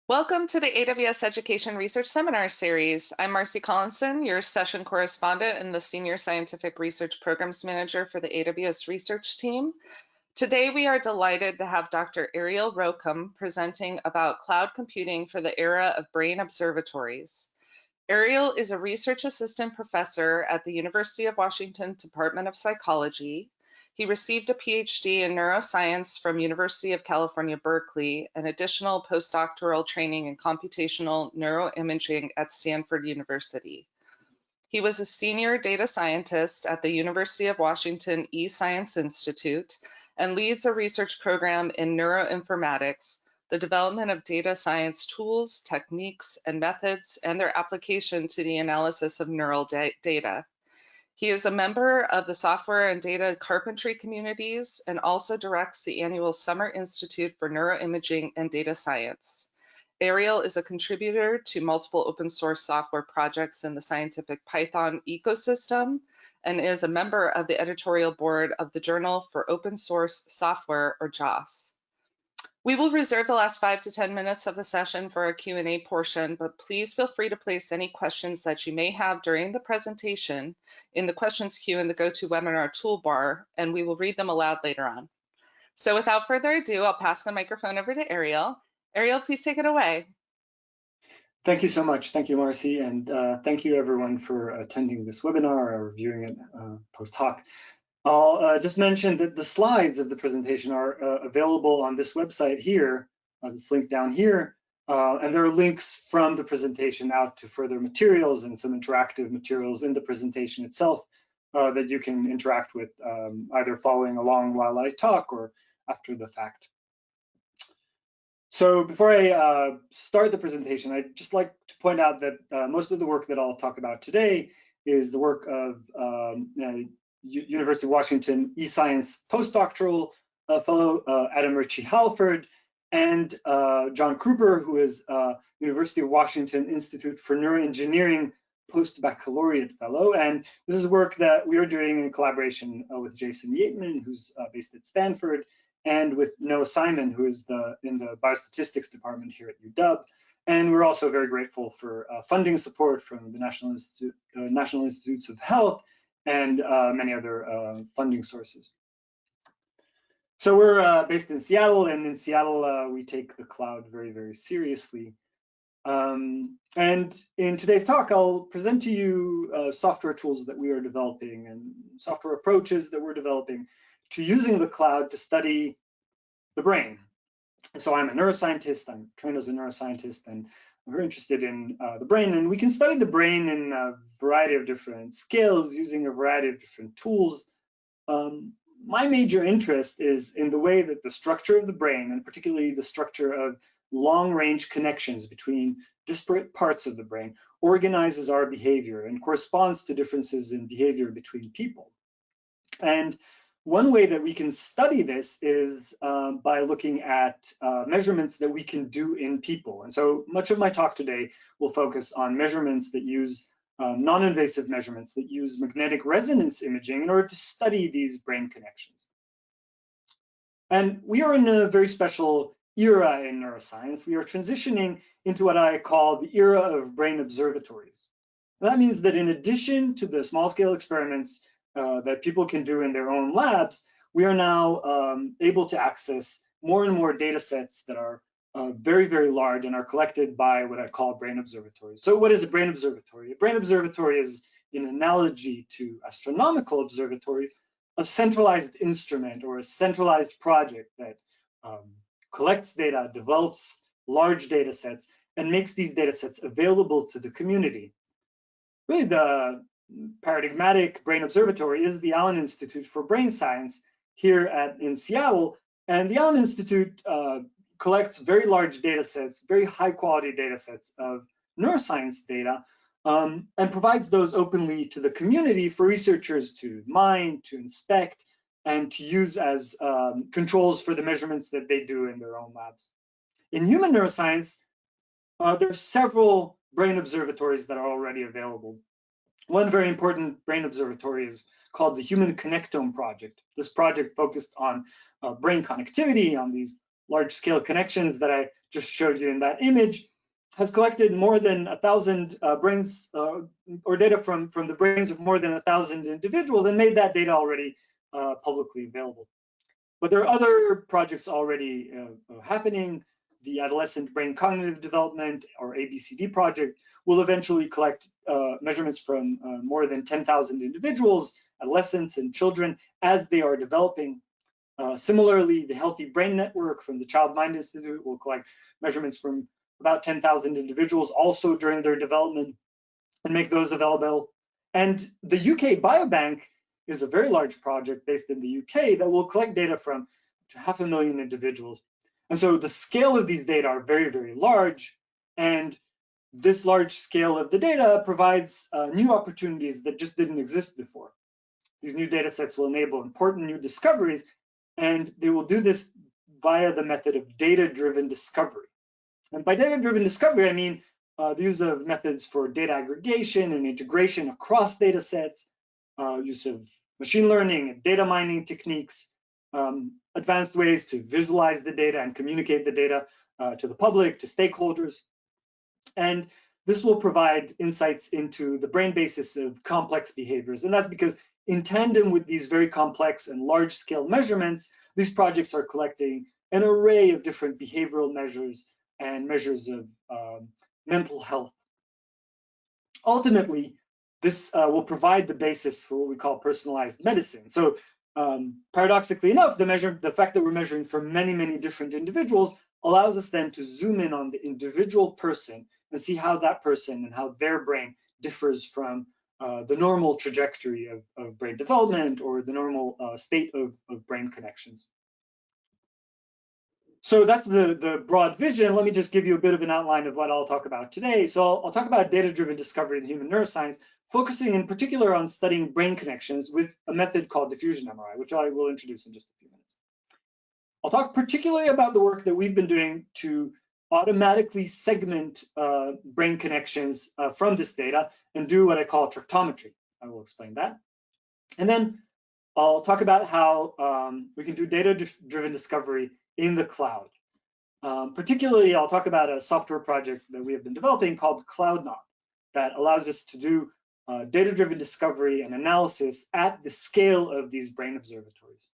Welcome to the AWS Education Research Seminar Series. I'm Marcy Collinson, your session correspondent and the Senior Scientific Research Programs Manager for the AWS research team. Today, we are delighted to have Dr. Ariel Rokum presenting about cloud computing for the era of brain observatories. Ariel is a research assistant professor at the University of Washington Department of Psychology. He received a PhD in neuroscience from University of California, Berkeley, and additional postdoctoral training in computational neuroimaging at Stanford University. He was a senior data scientist at the University of Washington eScience Institute and leads a research program in neuroinformatics, the development of data science tools, techniques, and methods, and their application to the analysis of neural data. He is a member of the software and data carpentry communities and also directs the annual Summer Institute for Neuroimaging and Data Science. Ariel is a contributor to multiple open source software projects in the scientific Python ecosystem and is a member of the editorial board of the Journal for Open Source Software, or JOSS. We will reserve the last 5 to 10 minutes of the session for a Q&A portion, but please feel free to place any questions that you may have during the presentation in the questions queue in the GoToWebinar toolbar, and we will read them aloud later on. So without further ado, I'll pass the microphone over to Ariel. Ariel, please take it away. Thank you so much. Thank you, Marcy, and thank you everyone for attending this webinar or viewing it post hoc. I'll just mention that the slides of the presentation are available on this website here, this link down here, and there are links from the presentation out to further materials and some interactive materials in the presentation itself that you can interact with either following along while I talk or after the fact. So before I start the presentation, I'd just like to point out that most of the work that I'll talk about today is the work of University of Washington eScience postdoctoral fellow Adam Ritchie Halford and John Kruper, who is University of Washington Institute for Neuroengineering post-baccalaureate fellow. And this is work that we are doing in collaboration with Jason Yateman, who's based at Stanford, and with Noah Simon, who is in the biostatistics department here at UW. And we're also very grateful for funding support from the National Institutes of Health and many other funding sources. So we're based in Seattle, and in Seattle, we take the cloud very, very seriously. And in today's talk, I'll present to you software tools that we are developing and software approaches that we're developing to using the cloud to study the brain. So I'm a neuroscientist, I'm trained as a neuroscientist, and I'm very interested in the brain, and we can study the brain in a variety of different scales using a variety of different tools. My major interest is in the way that the structure of the brain, and particularly the structure of long-range connections between disparate parts of the brain, organizes our behavior and corresponds to differences in behavior between people. And one way that we can study this is by looking at measurements that we can do in people. And so much of my talk today will focus on measurements that use non-invasive measurements that use magnetic resonance imaging in order to study these brain connections. And we are in a very special era in neuroscience. We are transitioning into what I call the era of brain observatories. And that means that in addition to the small-scale experiments that people can do in their own labs, we are now able to access more and more data sets that are very, very large and are collected by what I call brain observatories. So what is a brain observatory? A brain observatory is, in analogy to astronomical observatories, a centralized instrument or a centralized project that collects data, develops large data sets, and makes these data sets available to the community. Really, the paradigmatic brain observatory is the Allen Institute for Brain Science here in Seattle. And the Allen Institute collects very large data sets, very high quality data sets of neuroscience data, and provides those openly to the community for researchers to mine, to inspect, and to use as controls for the measurements that they do in their own labs. In human neuroscience, there are several brain observatories that are already available. One very important brain observatory is called the Human Connectome Project. This project focused on brain connectivity, on these large-scale connections that I just showed you in that image, has collected more than 1,000 brains or data from the brains of more than 1,000 individuals and made that data already publicly available. But there are other projects already happening. The Adolescent Brain Cognitive Development, or ABCD project, will eventually collect measurements from more than 10,000 individuals, adolescents, and children as they are developing. Similarly, the Healthy Brain Network from the Child Mind Institute will collect measurements from about 10,000 individuals also during their development and make those available. And the UK Biobank is a very large project based in the UK that will collect data from 500,000 individuals. And so the scale of these data are very, very large. And this large scale of the data provides new opportunities that just didn't exist before. These new data sets will enable important new discoveries, and they will do this via the method of data-driven discovery. And by data-driven discovery, I mean the use of methods for data aggregation and integration across data sets, use of machine learning and data mining techniques, advanced ways to visualize the data and communicate the data to the public, to stakeholders. And this will provide insights into the brain basis of complex behaviors. And that's because in tandem with these very complex and large-scale measurements, these projects are collecting an array of different behavioral measures and measures of mental health. Ultimately, this will provide the basis for what we call personalized medicine. So paradoxically enough, the fact that we're measuring for many, many different individuals allows us then to zoom in on the individual person and see how that person and how their brain differs from the normal trajectory of brain development or the normal state of brain connections. So that's the broad vision. Let me just give you a bit of an outline of what I'll talk about today. So I'll talk about data-driven discovery in human neuroscience, focusing in particular on studying brain connections with a method called diffusion MRI, which I will introduce in just a few minutes. I'll talk particularly about the work that we've been doing to automatically segment brain connections from this data and do what I call tractometry. I will explain that. And then I'll talk about how we can do data-driven discovery in the cloud. Particularly, I'll talk about a software project that we have been developing called CloudNaut that allows us to do data-driven discovery and analysis at the scale of these brain observatories.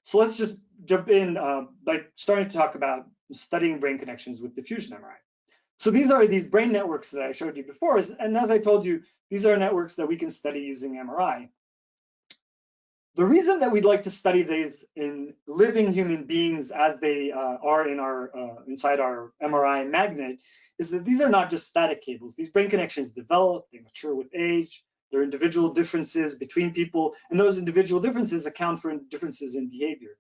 So let's just jump in by starting to talk about studying brain connections with diffusion MRI. So these are these brain networks that I showed you before, and as I told you, these are networks that we can study using MRI. The reason that we'd like to study these in living human beings as they are in inside our MRI magnet is that these are not just static cables. These brain connections develop, they mature with age, there are individual differences between people, and those individual differences account for differences in behavior.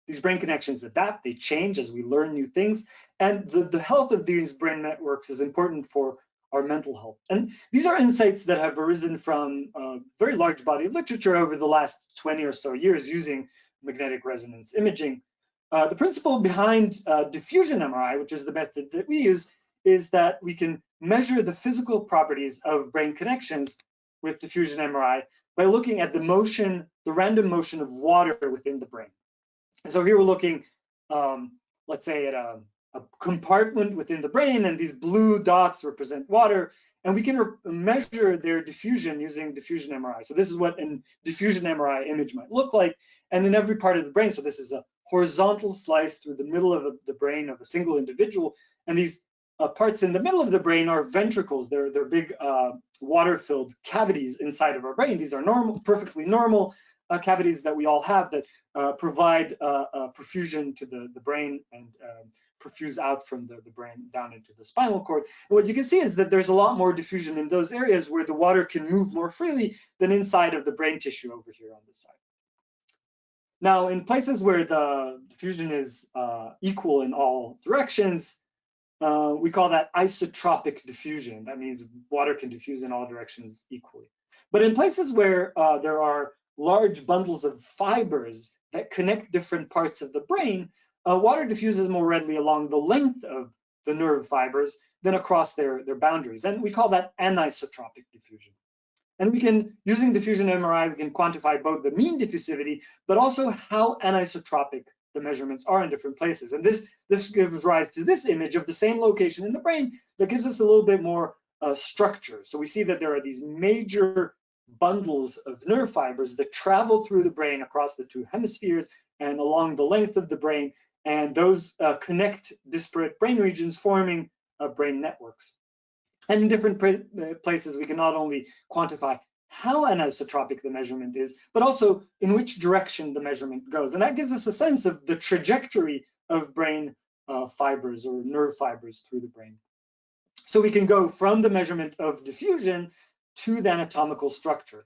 These brain connections adapt, they change as we learn new things, and the health of these brain networks is important for our mental health. And these are insights that have arisen from a very large body of literature over the last 20 or so years using magnetic resonance imaging. The principle behind diffusion MRI, which is the method that we use, is that we can measure the physical properties of brain connections with diffusion MRI by looking at the motion, the random motion of water within the brain. And so here we're looking, let's say, at a compartment within the brain, and these blue dots represent water, and we can measure their diffusion using diffusion MRI. So this is what a diffusion MRI image might look like, and in every part of the brain. So this is a horizontal slice through the middle of the brain of a single individual, and these parts in the middle of the brain are ventricles. They're big water-filled cavities inside of our brain. These are normal, perfectly normal cavities that we all have that provide perfusion to the brain and perfuse out from the brain down into the spinal cord. And what you can see is that there's a lot more diffusion in those areas where the water can move more freely than inside of the brain tissue over here on this side. Now, in places where the diffusion is equal in all directions, we call that isotropic diffusion. That means water can diffuse in all directions equally. But in places where there are large bundles of fibers that connect different parts of the brain, water diffuses more readily along the length of the nerve fibers than across their boundaries. And we call that anisotropic diffusion. And we can, using diffusion MRI, we can quantify both the mean diffusivity, but also how anisotropic the measurements are in different places. And this gives rise to this image of the same location in the brain that gives us a little bit more structure. So we see that there are these major bundles of nerve fibers that travel through the brain across the two hemispheres and along the length of the brain, and those connect disparate brain regions, forming brain networks. And in different places, we can not only quantify how anisotropic the measurement is, but also in which direction the measurement goes. And that gives us a sense of the trajectory of brain fibers or nerve fibers through the brain. So we can go from the measurement of diffusion to the anatomical structure.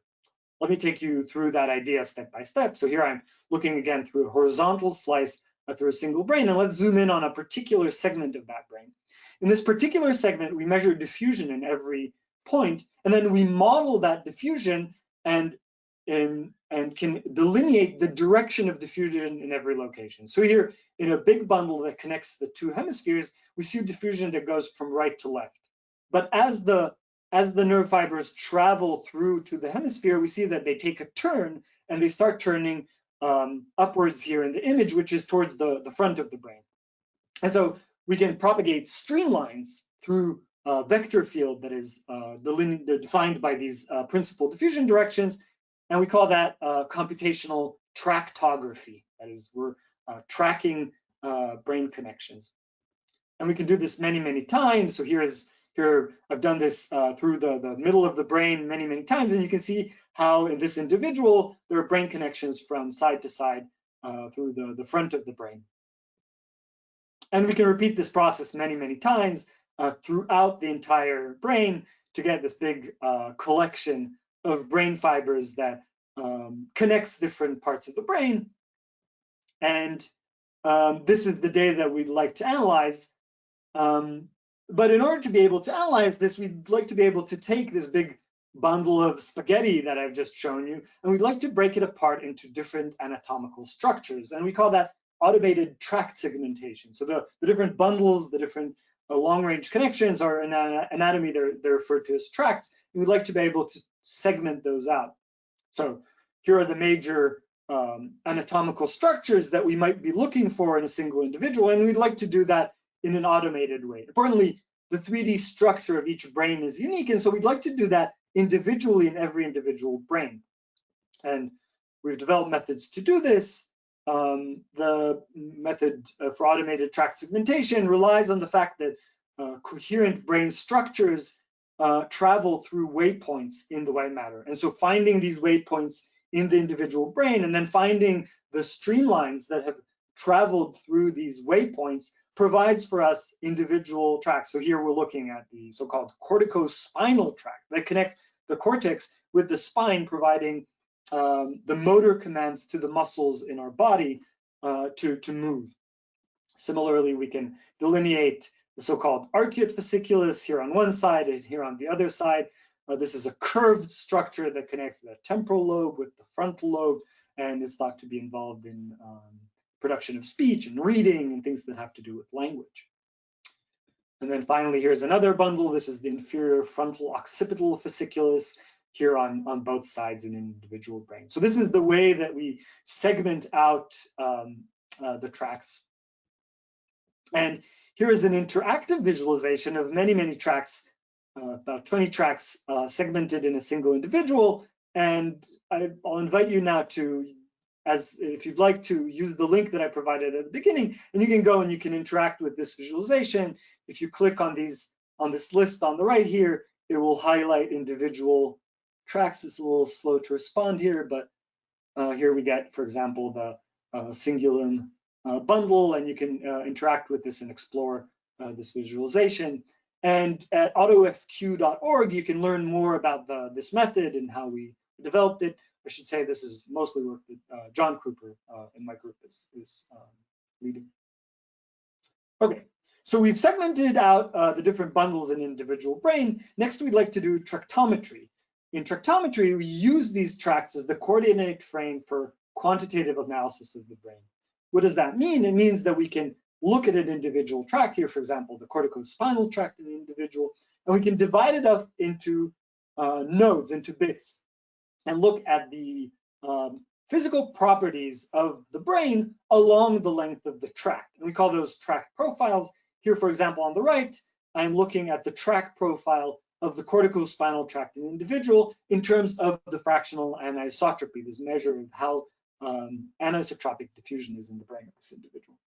Let me take you through that idea step by step. So here I'm looking again through a horizontal slice through a single brain, and let's zoom in on a particular segment of that brain. In this particular segment, we measure diffusion in every point, and then we model that diffusion and can delineate the direction of diffusion in every location. So here, in a big bundle that connects the two hemispheres, we see diffusion that goes from right to left. But as the nerve fibers travel through to the hemisphere, we see that they take a turn and they start turning upwards here in the image, which is towards the front of the brain. And so we can propagate streamlines through a vector field that is defined by these principal diffusion directions, and we call that computational tractography. That is, we're tracking brain connections. And we can do this many, many times. So here I've done this through the middle of the brain many times, and you can see how in this individual there are brain connections from side to side through the front of the brain. And we can repeat this process many times throughout the entire brain to get this big collection of brain fibers that connects different parts of the brain. And this is the data that we'd like to analyze. But in order to be able to analyze this, we'd like to be able to take this big bundle of spaghetti that I've just shown you, and we'd like to break it apart into different anatomical structures. And we call that automated tract segmentation. So the different bundles, the different long-range connections are in anatomy, they're referred to as tracts. And we'd like to be able to segment those out. So here are the major anatomical structures that we might be looking for in a single individual, and we'd like to do that in an automated way. Importantly, the 3D structure of each brain is unique, and so we'd like to do that individually in every individual brain. And we've developed methods to do this. The method for automated tract segmentation relies on the fact that coherent brain structures travel through waypoints in the white matter. And so finding these waypoints in the individual brain and then finding the streamlines that have traveled through these waypoints provides for us individual tracts. So here we're looking at the so-called corticospinal tract that connects the cortex with the spine, providing the motor commands to the muscles in our body to move. Similarly, we can delineate the so-called arcuate fasciculus here on one side and here on the other side. This is a curved structure that connects the temporal lobe with the frontal lobe and is thought to be involved in production of speech and reading and things that have to do with language. And then finally, here's another bundle. This is the inferior frontal occipital fasciculus here on both sides in an individual brain. So this is the way that we segment out the tracts. And here is an interactive visualization of many tracts, about 20 tracts segmented in a single individual. And I'll invite you now to, if you'd like to, use the link that I provided at the beginning, and you can go and you can interact with this visualization. If you click on this list on the right here, it will highlight individual tracts. It's a little slow to respond here, but here we get, for example, the cingulum bundle, and you can interact with this and explore this visualization. And at autofq.org, you can learn more about this method and how we developed it. I should say this is mostly work that John Kruper in my group is leading. Okay, so we've segmented out the different bundles in an individual brain. Next, we'd like to do tractometry. In tractometry, we use these tracts as the coordinate frame for quantitative analysis of the brain. What does that mean? It means that we can look at an individual tract here, for example, the corticospinal tract in an individual, and we can divide it up into nodes, into bits, and look at the physical properties of the brain along the length of the tract. And we call those tract profiles. Here, for example, on the right, I'm looking at the tract profile of the corticospinal tract in an individual in terms of the fractional anisotropy, this measure of how anisotropic diffusion is in the brain of this individual.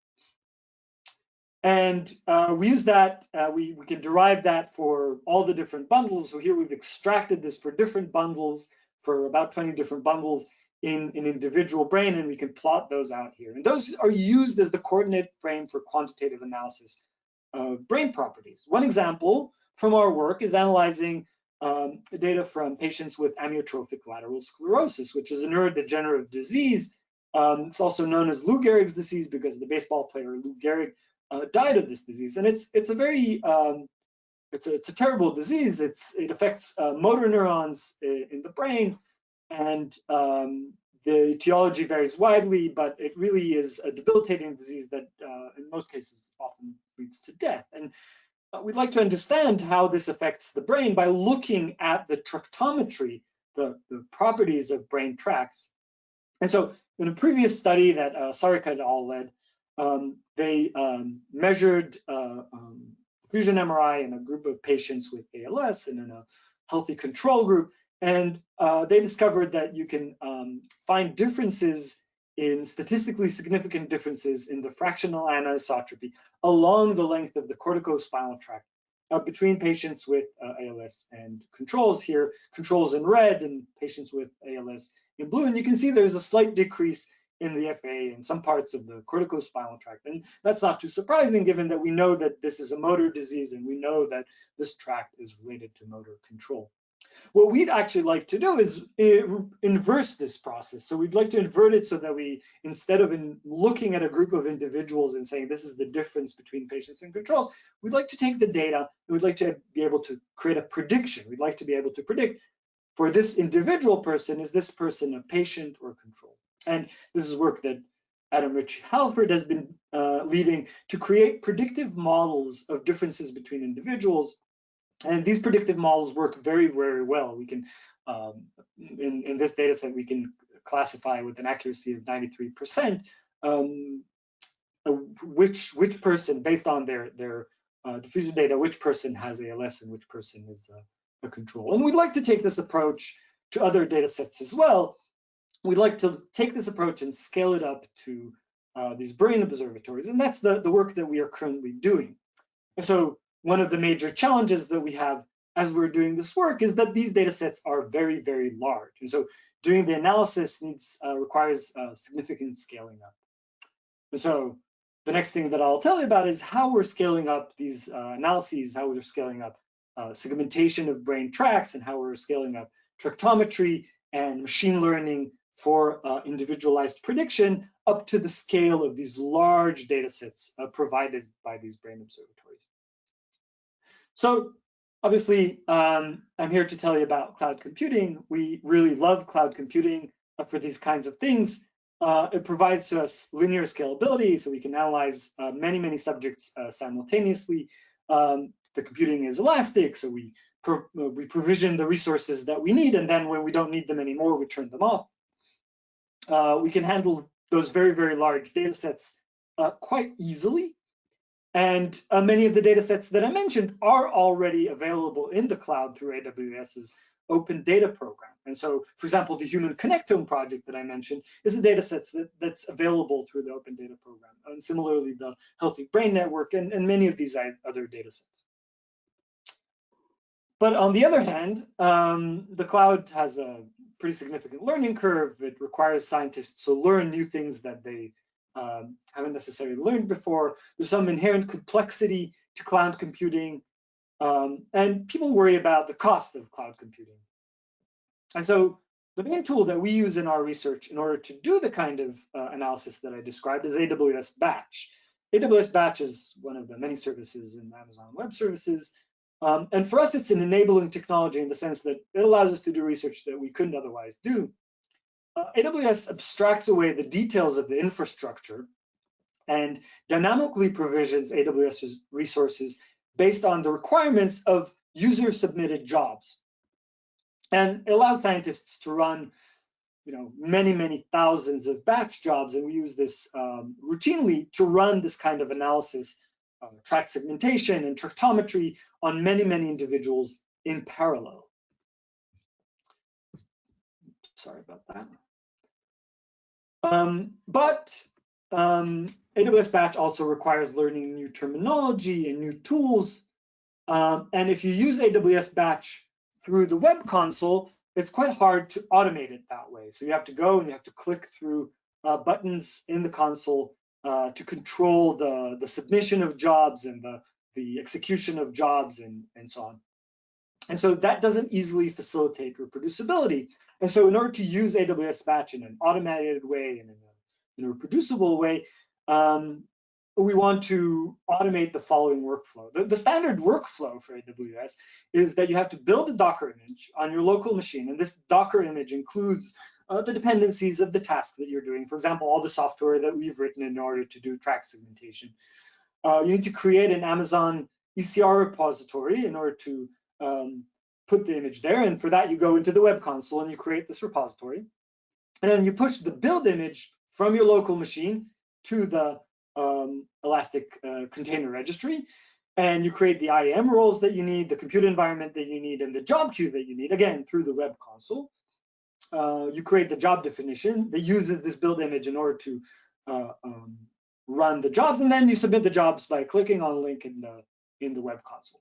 And we use that, we can derive that for all the different bundles. So here we've extracted this for different bundles, for about 20 different bundles in an individual brain, and we can plot those out here. And those are used as the coordinate frame for quantitative analysis of brain properties. One example from our work is analyzing data from patients with amyotrophic lateral sclerosis, which is a neurodegenerative disease. It's also known as Lou Gehrig's disease because the baseball player Lou Gehrig died of this disease, and it's a very it's a terrible disease. It affects motor neurons in the brain, and the etiology varies widely, but it really is a debilitating disease that in most cases often leads to death. And we'd like to understand how this affects the brain by looking at the tractometry, the properties of brain tracts. And so in a previous study that Sarika et al. Led, they measured diffusion MRI in a group of patients with ALS and in a healthy control group. And they discovered that you can find differences in statistically significant differences in the fractional anisotropy along the length of the corticospinal tract between patients with ALS and controls here, controls in red and patients with ALS in blue. And you can see there's a slight decrease in the FA in some parts of the corticospinal tract. And that's not too surprising given that we know that this is a motor disease and we know that this tract is related to motor control. What we'd actually like to do is inverse this process. So we'd like to invert it so that we, instead of looking at a group of individuals and saying this is the difference between patients and controls, we'd like to take the data and we'd like to be able to create a prediction. We'd like to be able to predict for this individual person, is this person a patient or control? And this is work that Adam Ritchie-Halford has been leading to create predictive models of differences between individuals. And these predictive models work very, very well. We can, in this data set, we can classify with an accuracy of 93% which person, based on their diffusion data, which person has ALS and which person is a control. And we'd like to take this approach to other data sets as well. We'd like to take this approach and scale it up to these brain observatories. And that's the work that we are currently doing. And so one of the major challenges that we have as we're doing this work is that these data sets are very, very large. And so doing the analysis requires significant scaling up. And so the next thing that I'll tell you about is how we're scaling up these analyses, how we're scaling up segmentation of brain tracts, and how we're scaling up tractometry and machine learning for individualized prediction up to the scale of these large data sets provided by these brain observatories. So obviously, I'm here to tell you about cloud computing. We really love cloud computing for these kinds of things. It provides to us linear scalability, so we can analyze many, many subjects simultaneously. The computing is elastic, so we provision the resources that we need, and then when we don't need them anymore, we turn them off. We can handle those very, very large data sets quite easily. And many of the data sets that I mentioned are already available in the cloud through AWS's open data program. And so, for example, the Human Connectome project that I mentioned is a data set that's available through the open data program. And similarly, the Healthy Brain Network and many of these other data sets. But on the other hand, the cloud has a pretty significant learning curve. It requires scientists to learn new things that they haven't necessarily learned before. There's some inherent complexity to cloud computing, and people worry about the cost of cloud computing. And so the main tool that we use in our research in order to do the kind of analysis that I described is AWS Batch. AWS Batch is one of the many services in Amazon Web Services. And for us, it's an enabling technology in the sense that it allows us to do research that we couldn't otherwise do. AWS abstracts away the details of the infrastructure and dynamically provisions AWS's resources based on the requirements of user-submitted jobs. And it allows scientists to run many thousands of batch jobs, and we use this routinely to run this kind of analysis, tract segmentation and tractometry on many individuals in parallel. Sorry about that. But AWS Batch also requires learning new terminology and new tools. And if you use AWS Batch through the web console, it's quite hard to automate it that way. So you have to go and you have to click through buttons in the console to control the submission of jobs and the execution of jobs and so on. And so that doesn't easily facilitate reproducibility. And so in order to use AWS Batch in an automated way and in a reproducible way, we want to automate the following workflow. The standard workflow for AWS is that you have to build a Docker image on your local machine. And this Docker image includes the dependencies of the task that you're doing. For example, all the software that we've written in order to do tract segmentation. You need to create an Amazon ECR repository in order to put the image there. And for that, you go into the web console and you create this repository. And then you push the build image from your local machine to the Elastic Container Registry. And you create the IAM roles that you need, the compute environment that you need, and the job queue that you need, again, through the web console. You create the job definition that uses this build image in order to run the jobs. And then you submit the jobs by clicking on a link in the web console.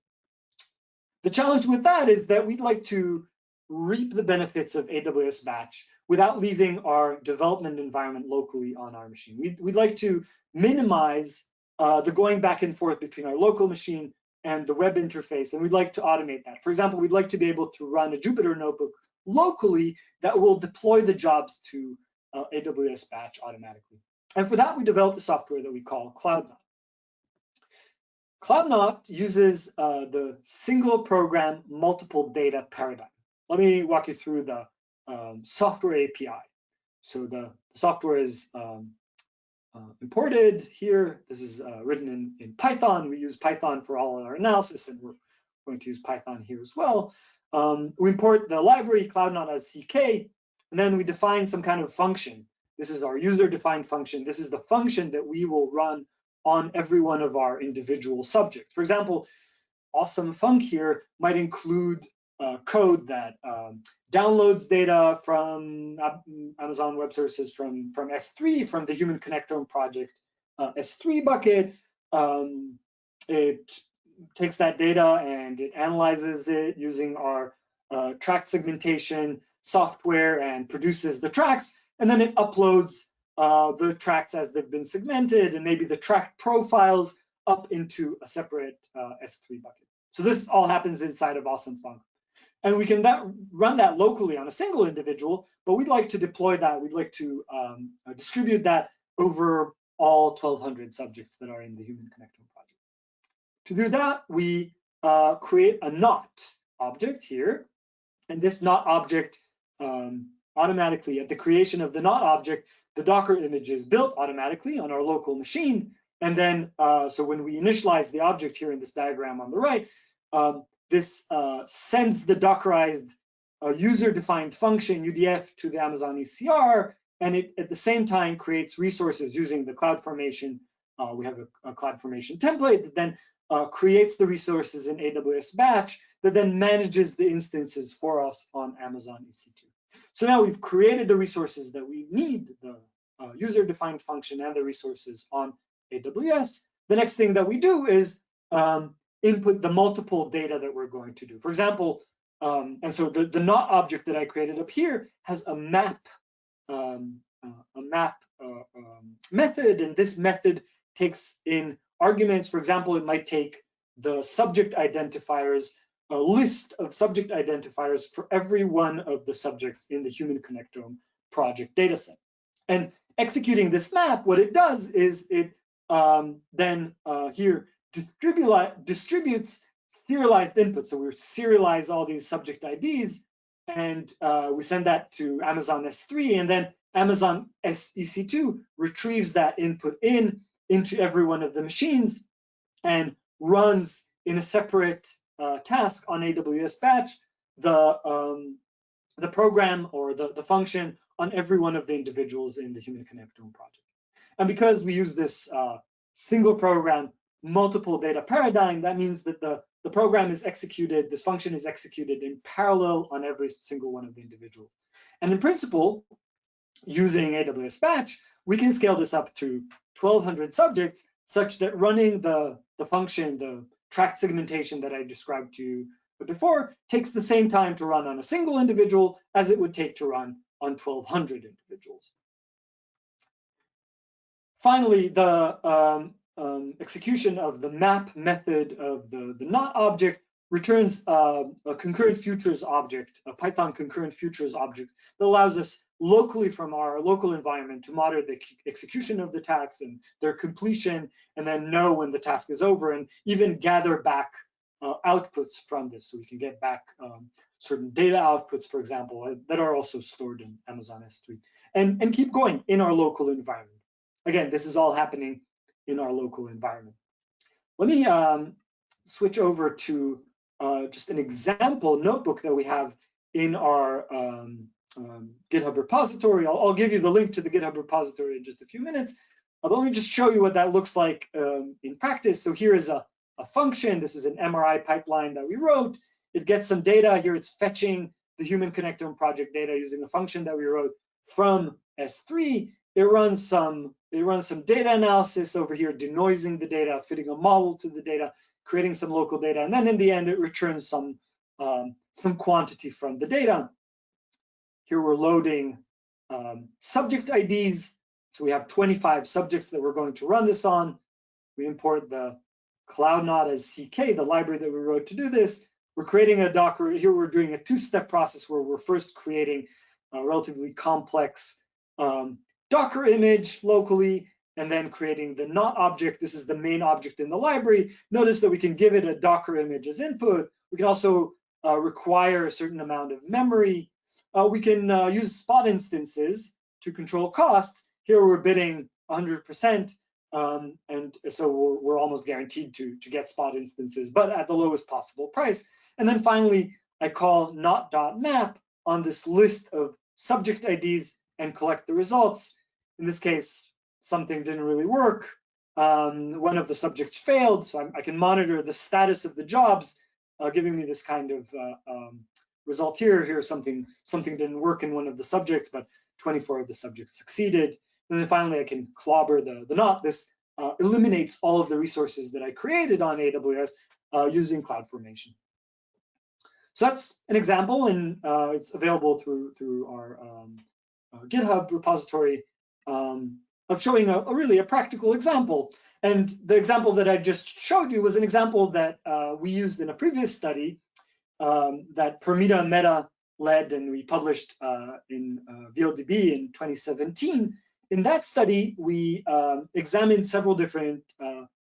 The challenge with that is that we'd like to reap the benefits of AWS Batch without leaving our development environment locally on our machine. We'd like to minimize the going back and forth between our local machine and the web interface, and we'd like to automate that. For example, we'd like to be able to run a Jupyter notebook locally that will deploy the jobs to AWS Batch automatically. And for that, we developed a software that we call CloudNaut. CloudNaut uses the single program, multiple data paradigm. Let me walk you through the software API. So the software is imported here. This is written in Python. We use Python for all our analysis, and we're going to use Python here as well. We import the library CloudNaut as CK, and then we define some kind of function. This is our user-defined function. This is the function that we will run on every one of our individual subjects. For example, awesome func here might include code that downloads data from Amazon Web Services from S3, from the Human Connectome project S3 bucket. It takes that data and it analyzes it using our tract segmentation software and produces the tracks, and then it uploads the tracks as they've been segmented and maybe the tract profiles up into a separate S3 bucket. So this all happens inside of Awesome Func. And we can run that locally on a single individual, but we'd like to deploy that. We'd like to distribute that over all 1,200 subjects that are in the Human Connectome project. To do that, we create a not object here. And this not object automatically, at the creation of the not object, the Docker image is built automatically on our local machine. And then, so when we initialize the object here in this diagram on the right, this sends the Dockerized user-defined function, UDF, to the Amazon ECR, and it at the same time creates resources using the CloudFormation. We have a CloudFormation template that then creates the resources in AWS Batch that then manages the instances for us on Amazon EC2. So now we've created the resources that we need, the user-defined function and the resources on AWS. The next thing that we do is input the multiple data that we're going to do. For example, and so the not object that I created up here has a map method, and this method takes in arguments. For example, it might take the subject identifiers, a list of subject identifiers for every one of the subjects in the Human Connectome project dataset. And executing this map, what it does is it then here distributes serialized input. So we serialize all these subject IDs, and we send that to Amazon S3, and then Amazon EC2 retrieves that input into every one of the machines and runs in a separate task on AWS Batch the program or the function on every one of the individuals in the human connectome project. And because we use this single program, multiple data paradigm, that means that the program is executed, this function is executed in parallel on every single one of the individuals. And in principle, using AWS Batch, we can scale this up to 1,200 subjects, such that running the function, the tract segmentation that I described to you before, takes the same time to run on a single individual as it would take to run on 1,200 individuals. Finally, the execution of the map method of the not object returns a concurrent futures object, a Python concurrent futures object that allows us locally from our local environment to monitor the execution of the tasks and their completion, and then know when the task is over, and even gather back outputs from this. So we can get back certain data outputs, for example, that are also stored in Amazon S3, and keep going in our local environment. Again, this is all happening in our local environment. Let me switch over to just an example notebook that we have in our GitHub repository. I'll give you the link to the GitHub repository in just a few minutes. But let me just show you what that looks like in practice. So here is a function. This is an MRI pipeline that we wrote. It gets some data. Here it's fetching the human connectome project data using a function that we wrote from S3. It runs some data analysis over here, denoising the data, fitting a model to the data, creating some local data, and then in the end it returns some quantity from the data. Here we're loading subject IDs. So we have 25 subjects that we're going to run this on. We import the CloudNode as CK, the library that we wrote to do this. We're creating a Docker. Here we're doing a two-step process where we're first creating a relatively complex Docker image locally, and then creating the not object. This is the main object in the library. Notice that we can give it a Docker image as input. We can also require a certain amount of memory. We can use spot instances to control costs. Here we're bidding 100%, and so we're almost guaranteed to get spot instances, but at the lowest possible price. And then finally, I call not.map on this list of subject IDs and collect the results. In this case, something didn't really work. One of the subjects failed, so I can monitor the status of the jobs, giving me this kind of result here. Here, something didn't work in one of the subjects, but 24 of the subjects succeeded. And then finally, I can clobber the not. This eliminates all of the resources that I created on AWS using CloudFormation. So that's an example, and it's available through our GitHub repository of showing a really practical example. And the example that I just showed you was an example that we used in a previous study that Permita Mehta led, and we published in VLDB in 2017. In that study, we examined several different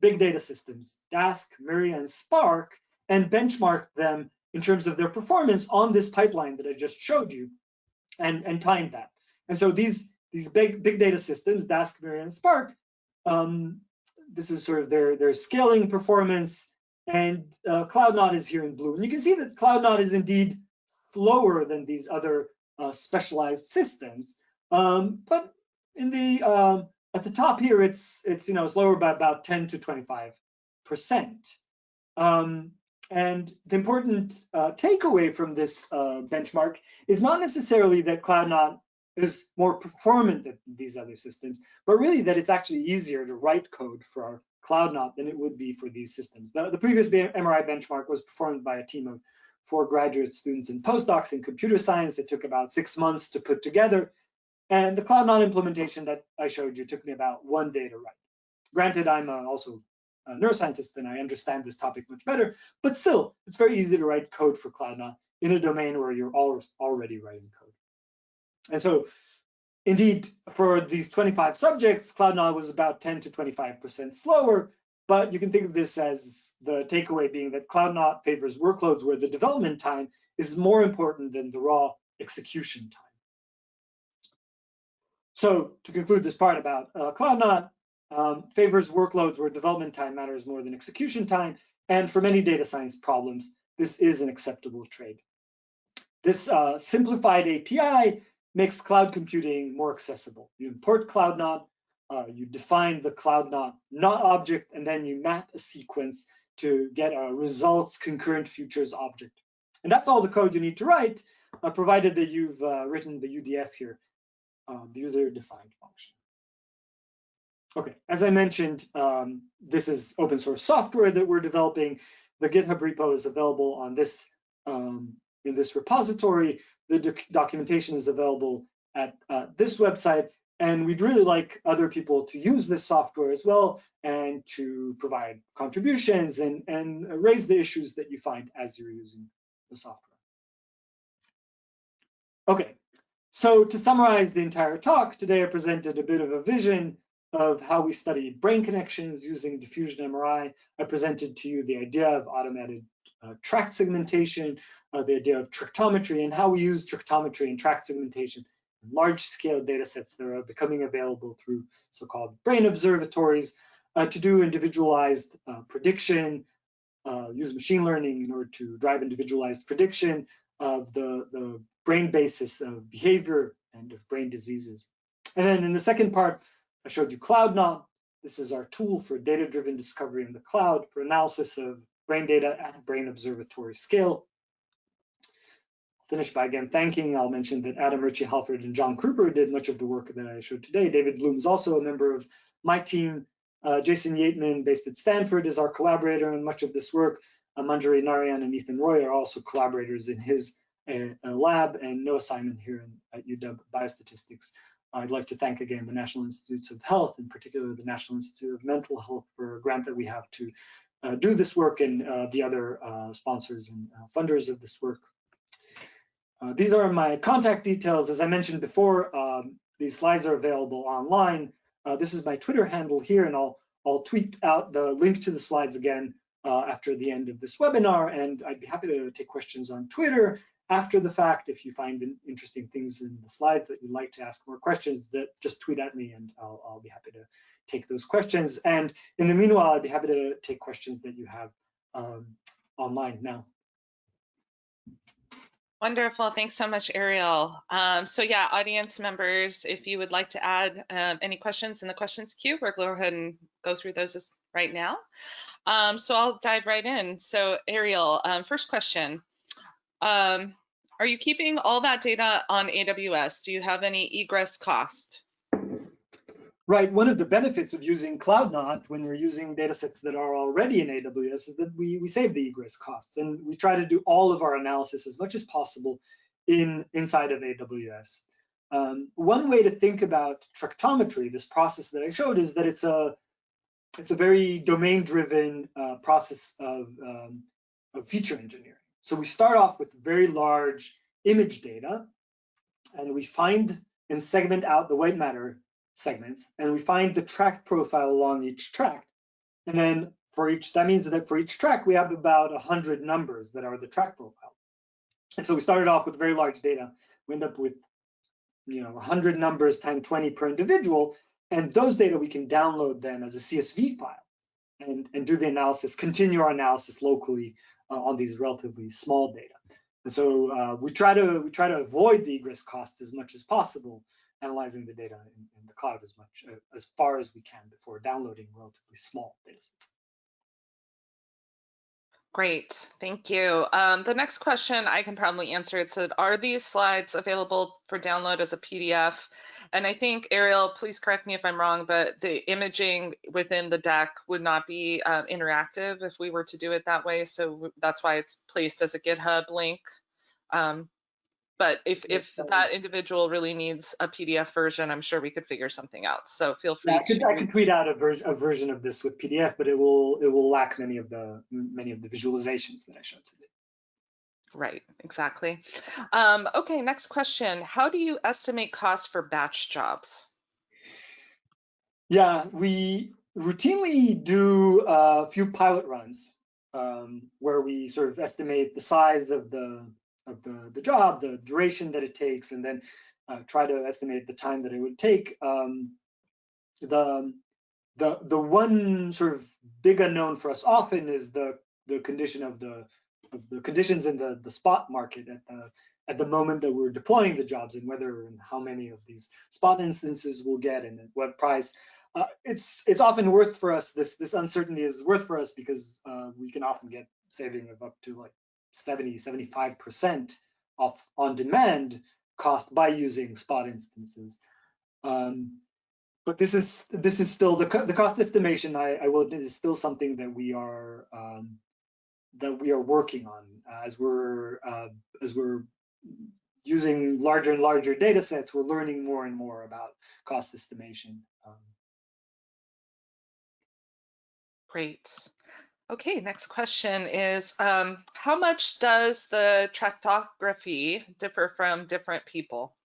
big data systems, Dask, Miri, and Spark, and benchmarked them in terms of their performance on this pipeline that I just showed you, and timed that. And so these big data systems, Dask, Miri, and Spark, this is sort of their scaling performance, and CloudNode is here in blue. And you can see that CloudNode is indeed slower than these other specialized systems, but in the at the top here, it's lower by about 10 to 25%. And the important takeaway from this benchmark is not necessarily that CloudNode is more performant than these other systems, but really that it's actually easier to write code for our CloudNode than it would be for these systems. The previous MRI benchmark was performed by a team of 4 graduate students and postdocs in computer science. It took about 6 months to put together. And the CloudNode implementation that I showed you took me about 1 day to write. Granted, I'm also a neuroscientist and I understand this topic much better, but still, it's very easy to write code for CloudNode in a domain where you're already writing code. And so, indeed, for these 25 subjects, CloudNode was about 10 to 25% slower, but you can think of this as the takeaway being that CloudNode favors workloads where the development time is more important than the raw execution time. So to conclude this part about CloudNode, favors workloads where development time matters more than execution time, and for many data science problems, this is an acceptable trade. This simplified API makes cloud computing more accessible. You import cloud knot, you define the cloud knot object, and then you map a sequence to get a results concurrent futures object. And that's all the code you need to write, provided that you've written the UDF here, the user-defined function. Okay, as I mentioned, this is open source software that we're developing. The GitHub repo is available on this in this repository. The documentation is available at this website, and we'd really like other people to use this software as well and to provide contributions and raise the issues that you find as you're using the software. Okay, so to summarize the entire talk, today I presented a bit of a vision of how we study brain connections using diffusion MRI. I presented to you the idea of automated tract segmentation, the idea of tractometry, and how we use tractometry and tract segmentation in large-scale data sets that are becoming available through so-called brain observatories to do individualized prediction, use machine learning in order to drive individualized prediction of the brain basis of behavior and of brain diseases. And then in the second part, I showed you Cloud Knot. This is our tool for data-driven discovery in the cloud for analysis of brain data at brain observatory scale. I'll finish by again thanking. I'll mention that Adam Ritchie Halford and John Kruper did much of the work that I showed today. David Bloom is also a member of my team. Jason Yateman, based at Stanford, is our collaborator in much of this work. Manjari Narayan and Ethan Roy are also collaborators in his lab, and Noah Simon here at UW Biostatistics. I'd like to thank again the National Institutes of Health, in particular the National Institute of Mental Health, for a grant that we have to do this work, and the other sponsors and funders of this work. These are my contact details. As I mentioned before, these slides are available online. This is my Twitter handle here, and I'll tweet out the link to the slides again after the end of this webinar, and I'd be happy to take questions on Twitter after the fact. If you find interesting things in the slides that you'd like to ask more questions, that just tweet at me and I'll be happy to take those questions. And in the meanwhile, I'd be happy to take questions that you have online now. Wonderful. Thanks so much, Ariel. So yeah, audience members, if you would like to add any questions in the questions queue, we'll go ahead and go through those right now. So I'll dive right in. So Ariel, first question. Are you keeping all that data on AWS? Do you have any egress cost? Right. One of the benefits of using Cloud Knot when we're using data sets that are already in AWS is that we save the egress costs, and we try to do all of our analysis as much as possible inside of AWS. One way to think about tractometry, this process that I showed, is that it's a very domain-driven process of feature engineering. So we start off with very large image data, and we find and segment out the white matter segments, and we find the tract profile along each tract. And then that means that for each tract, we have about 100 numbers that are the tract profile. And so we started off with very large data. We end up with 100 numbers times 20 per individual, and those data we can download then as a CSV file and do the analysis, continue our analysis locally on these relatively small data. And so we try to avoid the egress costs as much as possible, analyzing the data in the cloud as far as we can before downloading relatively small data sets. Great, thank you. The next question I can probably answer. It said, are these slides available for download as a PDF? And I think, Ariel, please correct me if I'm wrong, but the imaging within the deck would not be interactive if we were to do it that way. So that's why it's placed as a GitHub link. But if that individual really needs a PDF version, I'm sure we could figure something out. So feel free. Yeah, I could tweet out a version of this with PDF, but it will lack many of the visualizations that I showed today. Right, exactly. Okay, next question. How do you estimate costs for batch jobs? Yeah, we routinely do a few pilot runs where we sort of estimate the size of the job, the duration that it takes, and then try to estimate the time that it would take. The one sort of big unknown for us often is the condition of the the conditions in the spot market at the moment that we're deploying the jobs, and whether and how many of these spot instances we'll get and at what price. It's often worth for us, this uncertainty is worth for us because we can often get saving of up to like 70–75% off on demand cost by using spot instances. But this is still the cost estimation. I will admit is still something that we are working on as we're using larger and larger data sets. We're learning more and more about cost estimation. Great. Okay, next question is, how much does the tractography differ from different people?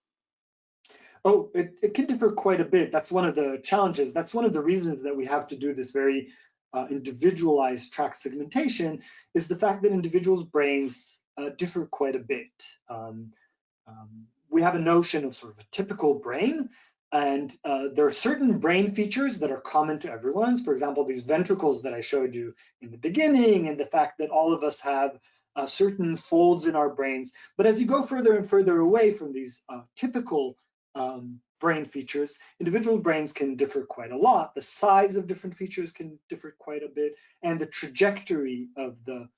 Oh, it can differ quite a bit. That's one of the challenges. That's one of the reasons that we have to do this very individualized tract segmentation, is the fact that individuals' brains differ quite a bit. We have a notion of sort of a typical brain, and there are certain brain features that are common to everyone's. For example, these ventricles that I showed you in the beginning, and the fact that all of us have certain folds in our brains. But as you go further and further away from these typical brain features, individual brains can differ quite a lot. The size of different features can differ quite a bit, and the trajectory of the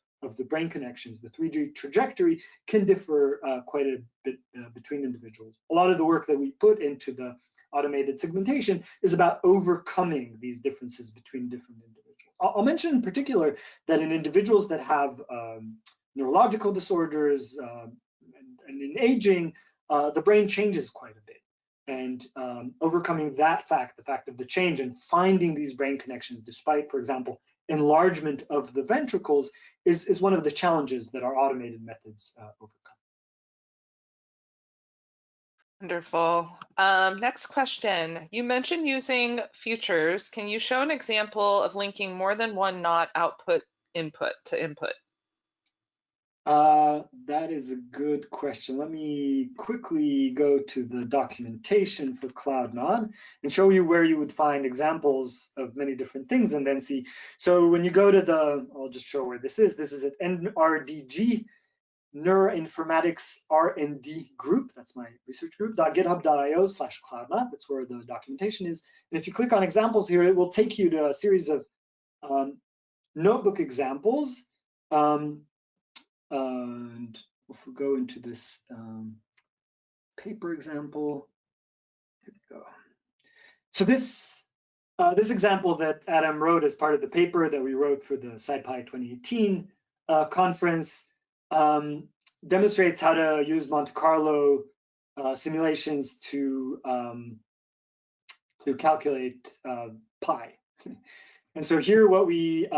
brain connections, the 3D trajectory, can differ quite a bit between individuals. A lot of the work that we put into the automated segmentation is about overcoming these differences between different individuals. I'll mention in particular that in individuals that have neurological disorders and in aging, the brain changes quite a bit. And overcoming that fact, the fact of the change, and finding these brain connections despite, for example, enlargement of the ventricles is one of the challenges that our automated methods overcome. Wonderful. Next question. You mentioned using futures. Can you show an example of linking more than one not output input to input? That is a good question. Let me quickly go to the documentation for CloudNod and show you where you would find examples of many different things, and then see. So when you go to I'll just show where this is. This is at NRDG, Neuroinformatics R&D group. That's my research group. .github.io/CloudNod. That's where the documentation is. And if you click on examples here, it will take you to a series of notebook examples. And if we go into this paper example, here we go. So this example that Adam wrote as part of the paper that we wrote for the SciPy 2018 conference demonstrates how to use Monte Carlo simulations to calculate pi. And so here, what we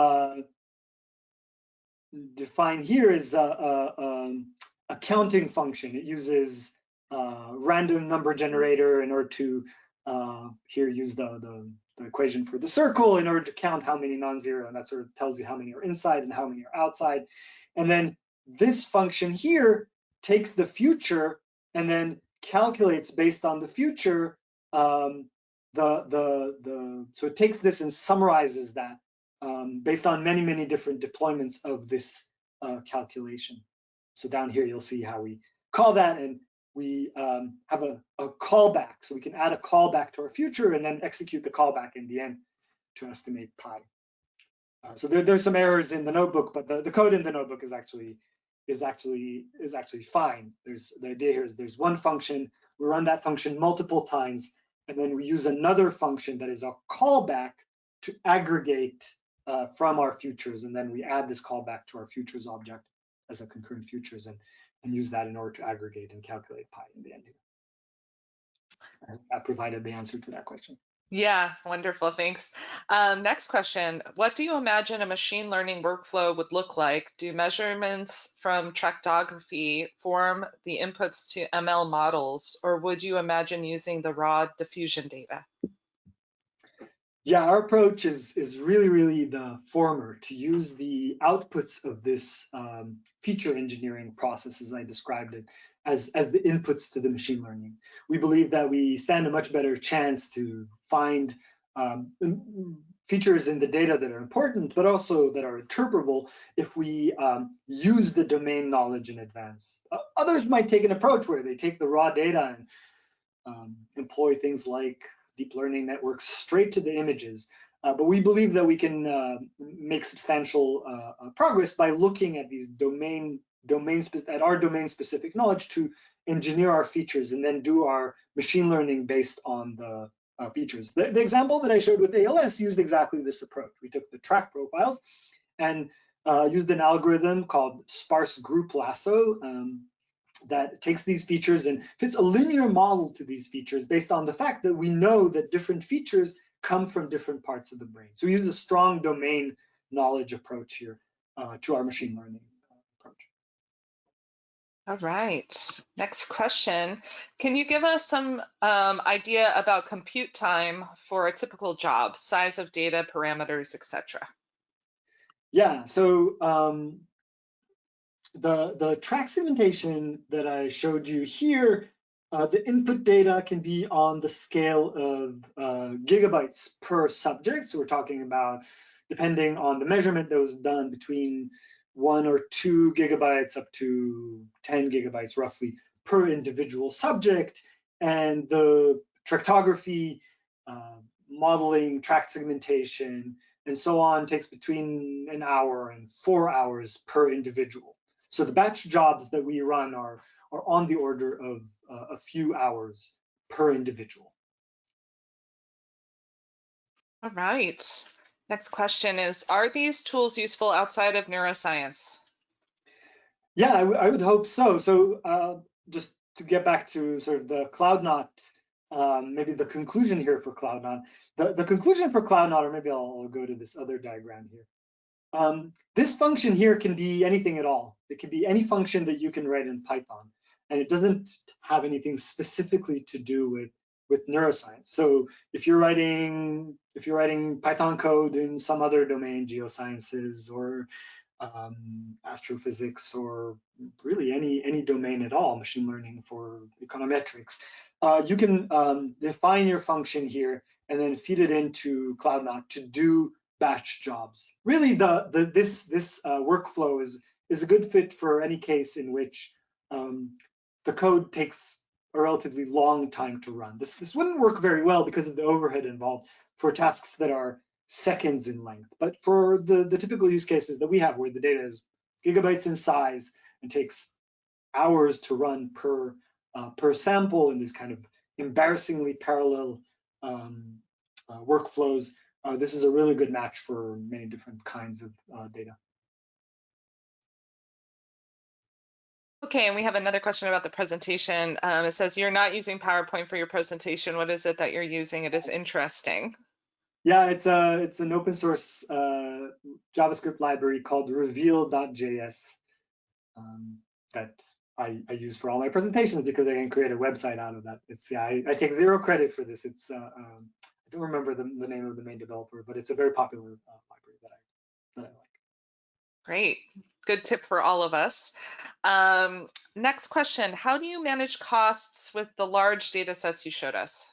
define here is a counting function. It uses random number generator in order to here use the equation for the circle in order to count how many non-zero, and that sort of tells you how many are inside and how many are outside. And then this function here takes the future and then calculates based on the future so it takes this and summarizes that based on many different deployments of this calculation. So down here you'll see how we call that, and we have a callback. So we can add a callback to our future and then execute the callback in the end to estimate pi. So there's some errors in the notebook, but the code in the notebook is actually fine. The idea here is there's one function, we run that function multiple times, and then we use another function that is a callback to aggregate from our futures, and then we add this callback to our futures object as a concurrent futures, and use that in order to aggregate and calculate pi in the end. I hope that provided the answer to that question. Yeah, wonderful, thanks. Next question, what do you imagine a machine learning workflow would look like? Do measurements from tractography form the inputs to ML models, or would you imagine using the raw diffusion data? Yeah, our approach is really the former, to use the outputs of this feature engineering process, as I described it, as the inputs to the machine learning. We believe that we stand a much better chance to find features in the data that are important, but also that are interpretable if we use the domain knowledge in advance. Others might take an approach where they take the raw data and employ things like deep learning networks straight to the images. But we believe that we can make substantial progress by looking at these our domain-specific knowledge to engineer our features and then do our machine learning based on the features. The example that I showed with ALS used exactly this approach. We took the track profiles and used an algorithm called sparse group lasso that takes these features and fits a linear model to these features based on the fact that we know that different features come from different parts of the brain. So we use a strong domain knowledge approach here to our machine learning approach. All right, next question. Can you give us some idea about compute time for a typical job, size of data, parameters, etc.? Yeah, so the track segmentation that I showed you here, the input data can be on the scale of gigabytes per subject. So we're talking about, depending on the measurement that was done, between 1 or 2 gigabytes up to 10 gigabytes roughly per individual subject. And the tractography, modeling, tract segmentation, and so on takes between an hour and 4 hours per individual. So the batch jobs that we run are on the order of a few hours per individual. All right. Next question is, are these tools useful outside of neuroscience? Yeah, I would hope so. So just to get back to sort of the CloudNaught, maybe the conclusion here for CloudNaught. The conclusion for CloudNaught, or maybe I'll go to this other diagram here. This function here can be anything at all. It can be any function that you can write in Python, and it doesn't have anything specifically to do with neuroscience. So if you're writing Python code in some other domain, geosciences or astrophysics, or really any domain at all, machine learning for econometrics, you can define your function here and then feed it into CloudNaught to do batch jobs. Really, this workflow is a good fit for any case in which the code takes a relatively long time to run. This wouldn't work very well because of the overhead involved for tasks that are seconds in length. But for the typical use cases that we have, where the data is gigabytes in size and takes hours to run per sample in these kind of embarrassingly parallel workflows, this is a really good match for many different kinds of data. Okay, and we have another question about the presentation. It says, you're not using PowerPoint for your presentation. What is it that you're using? It is interesting. Yeah, it's an open source JavaScript library called reveal.js that I use for all my presentations because I can create a website out of that. I take zero credit for this. I don't remember the name of the main developer, but it's a very popular library that I like. Great, good tip for all of us. Next question, how do you manage costs with the large data sets you showed us?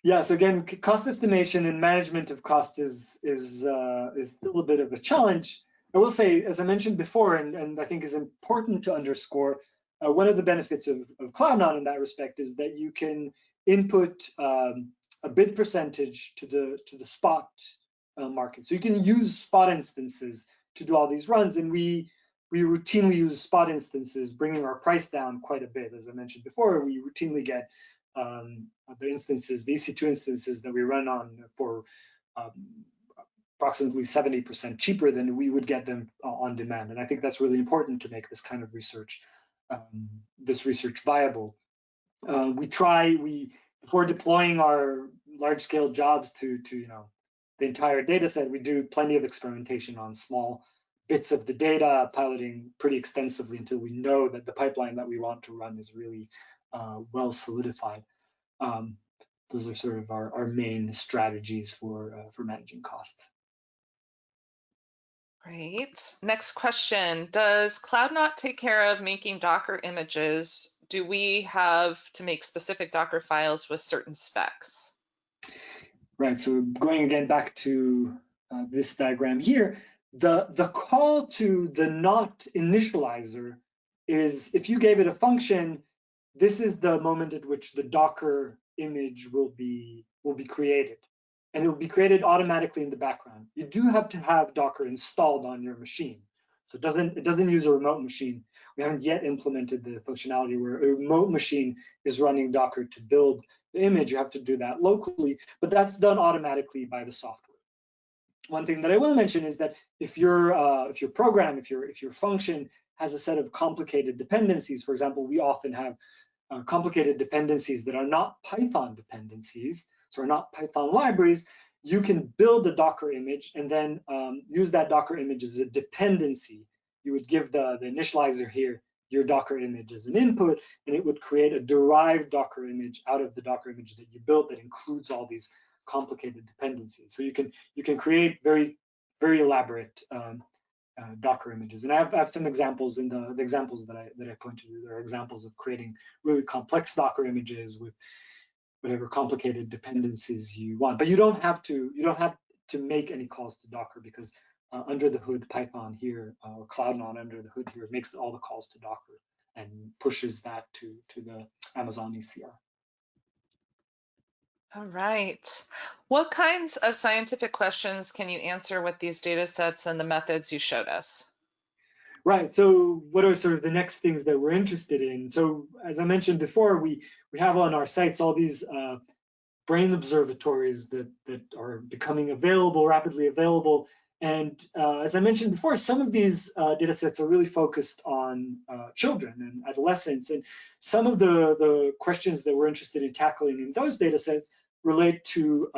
Yeah, so again, cost estimation and management of costs is still a bit of a challenge. I will say, as I mentioned before, and I think is important to underscore, one of the benefits of CloudNaught in that respect is that you can input a bid percentage to the spot market. So you can use spot instances to do all these runs, and we routinely use spot instances, bringing our price down quite a bit. As I mentioned before, we routinely get the instances, the EC2 instances that we run on for approximately 70% cheaper than we would get them on demand. And I think that's really important to make this kind of research, viable. Before deploying our large-scale jobs to the entire data set, we do plenty of experimentation on small bits of the data, piloting pretty extensively until we know that the pipeline that we want to run is really well solidified. Those are sort of our main strategies for managing costs. Great. Next question, does CloudNaught take care of making Docker images? Do we have to make specific Docker files with certain specs? Right, so going again back to this diagram here, the call to the not initializer is if you gave it a function, this is the moment at which the Docker image will be created. And it will be created automatically in the background. You do have to have Docker installed on your machine. So it doesn't use a remote machine. We haven't yet implemented the functionality where a remote machine is running Docker to build the image. You have to do that locally, but that's done automatically by the software. One thing that I will mention is that if your program, if your function has a set of complicated dependencies, for example, we often have complicated dependencies that are not Python dependencies, so are not Python libraries, you can build a Docker image and then use that Docker image as a dependency. You would give the initializer here your Docker image as an input, and it would create a derived Docker image out of the Docker image that you built that includes all these complicated dependencies. So you can create very elaborate Docker images, and I have some examples in the examples that I pointed to. There are examples of creating really complex Docker images with whatever complicated dependencies you want, but you don't have to make any calls to Docker because under the hood Python here or Cloud9 under the hood here makes all the calls to Docker and pushes that to the Amazon ECR. All right. What kinds of scientific questions can you answer with these data sets and the methods you showed us? Right. So what are sort of the next things that we're interested in? So as I mentioned before, we have on our sites all these brain observatories that are becoming rapidly available. And as I mentioned before, some of these data sets are really focused on children and adolescents. And some of the questions that we're interested in tackling in those data sets relate to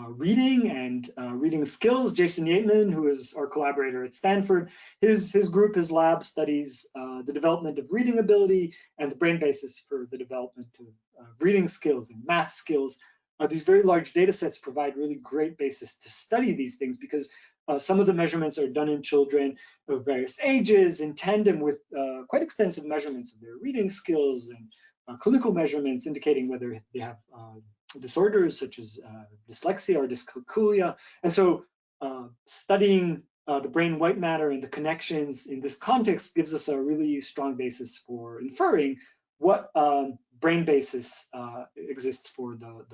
reading and reading skills. Jason Yateman, who is our collaborator at Stanford, his group, his lab studies the development of reading ability and the brain basis for the development of reading skills and math skills. These very large data sets provide really great basis to study these things because some of the measurements are done in children of various ages in tandem with quite extensive measurements of their reading skills and clinical measurements indicating whether they have disorders such as dyslexia or dyscalculia. And so studying the brain white matter and the connections in this context gives us a really strong basis for inferring what brain basis exists for the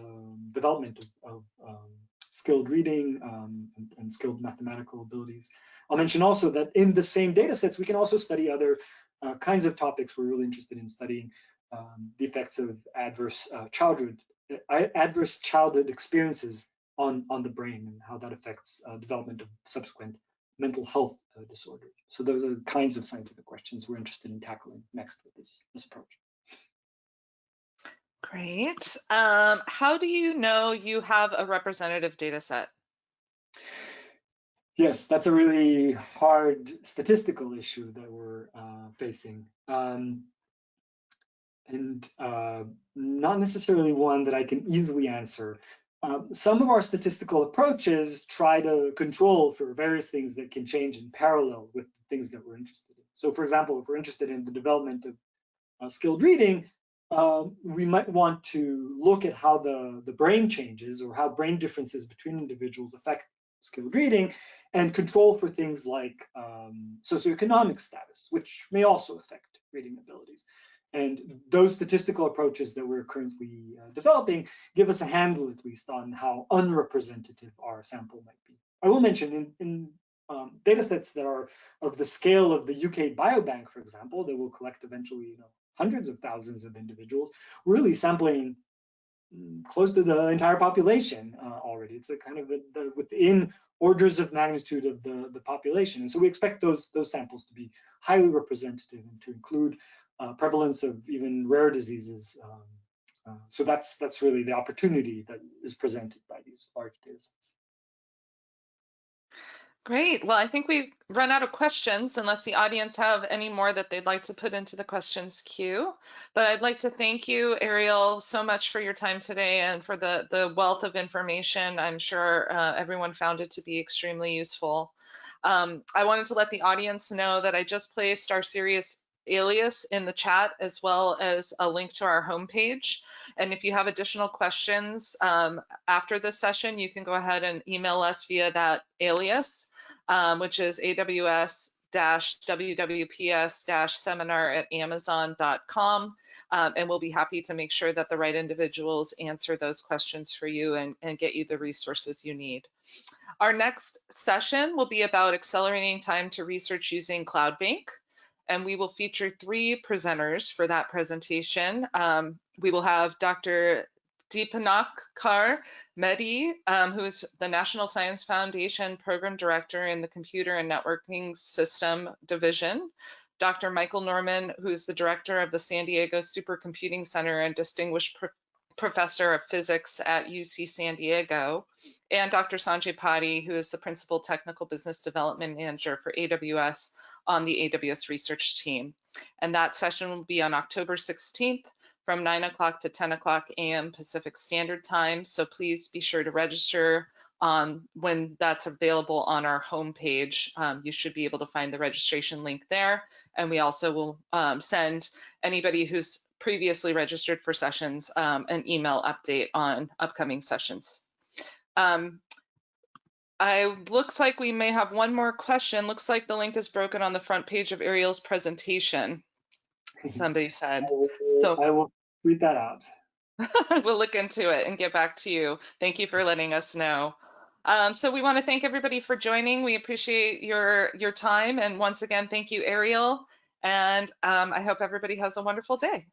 development of skilled reading and skilled mathematical abilities. I'll mention also that in the same data sets, we can also study other kinds of topics we're really interested in studying, the effects of adverse childhood experiences on the brain and how that affects development of subsequent mental health disorders. So those are the kinds of scientific questions we're interested in tackling next with this approach. Great. How do you know you have a representative data set? Yes, that's a really hard statistical issue that we're facing. And not necessarily one that I can easily answer. Some of our statistical approaches try to control for various things that can change in parallel with things that we're interested in. So for example, if we're interested in the development of skilled reading, we might want to look at how the brain changes or how brain differences between individuals affect skilled reading and control for things like socioeconomic status, which may also affect reading abilities. And those statistical approaches that we're currently developing give us a handle, at least, on how unrepresentative our sample might be. I will mention in data sets that are of the scale of the UK Biobank, for example, that will collect eventually hundreds of thousands of individuals, really sampling close to the entire population already. It's a kind of within orders of magnitude of the population. And so we expect those samples to be highly representative and to include prevalence of even rare diseases. So that's really the opportunity that is presented by these large data sets. Great. Well, I think we've run out of questions unless the audience have any more that they'd like to put into the questions queue. But I'd like to thank you, Ariel, so much for your time today and for the wealth of information. I'm sure everyone found it to be extremely useful. I wanted to let the audience know that I just placed our Series alias in the chat, as well as a link to our homepage. And if you have additional questions after this session, you can go ahead and email us via that alias, which is aws-wwps-seminar@amazon.com. And we'll be happy to make sure that the right individuals answer those questions for you and get you the resources you need. Our next session will be about accelerating time to research using CloudBank, and we will feature 3 presenters for that presentation. We will have Dr. Deepanakkar Mehdi, who is the National Science Foundation Program Director in the Computer and Networking System Division, Dr. Michael Norman, who is the Director of the San Diego Supercomputing Center and Distinguished Professor of Physics at UC San Diego, and Dr. Sanjay Pati, who is the Principal Technical Business Development Manager for AWS on the AWS research team. And that session will be on October 16th from 9 o'clock to 10 o'clock a.m. Pacific Standard Time. So please be sure to register when that's available on our homepage. You should be able to find the registration link there. And we also will send anybody who's previously registered for sessions an email update on upcoming sessions. Looks like we may have one more question. Looks like the link is broken on the front page of Ariel's presentation, somebody said. I will tweet that out. We'll look into it and get back to you. Thank you for letting us know. So we want to thank everybody for joining. We appreciate your time. And once again, thank you, Ariel. And I hope everybody has a wonderful day.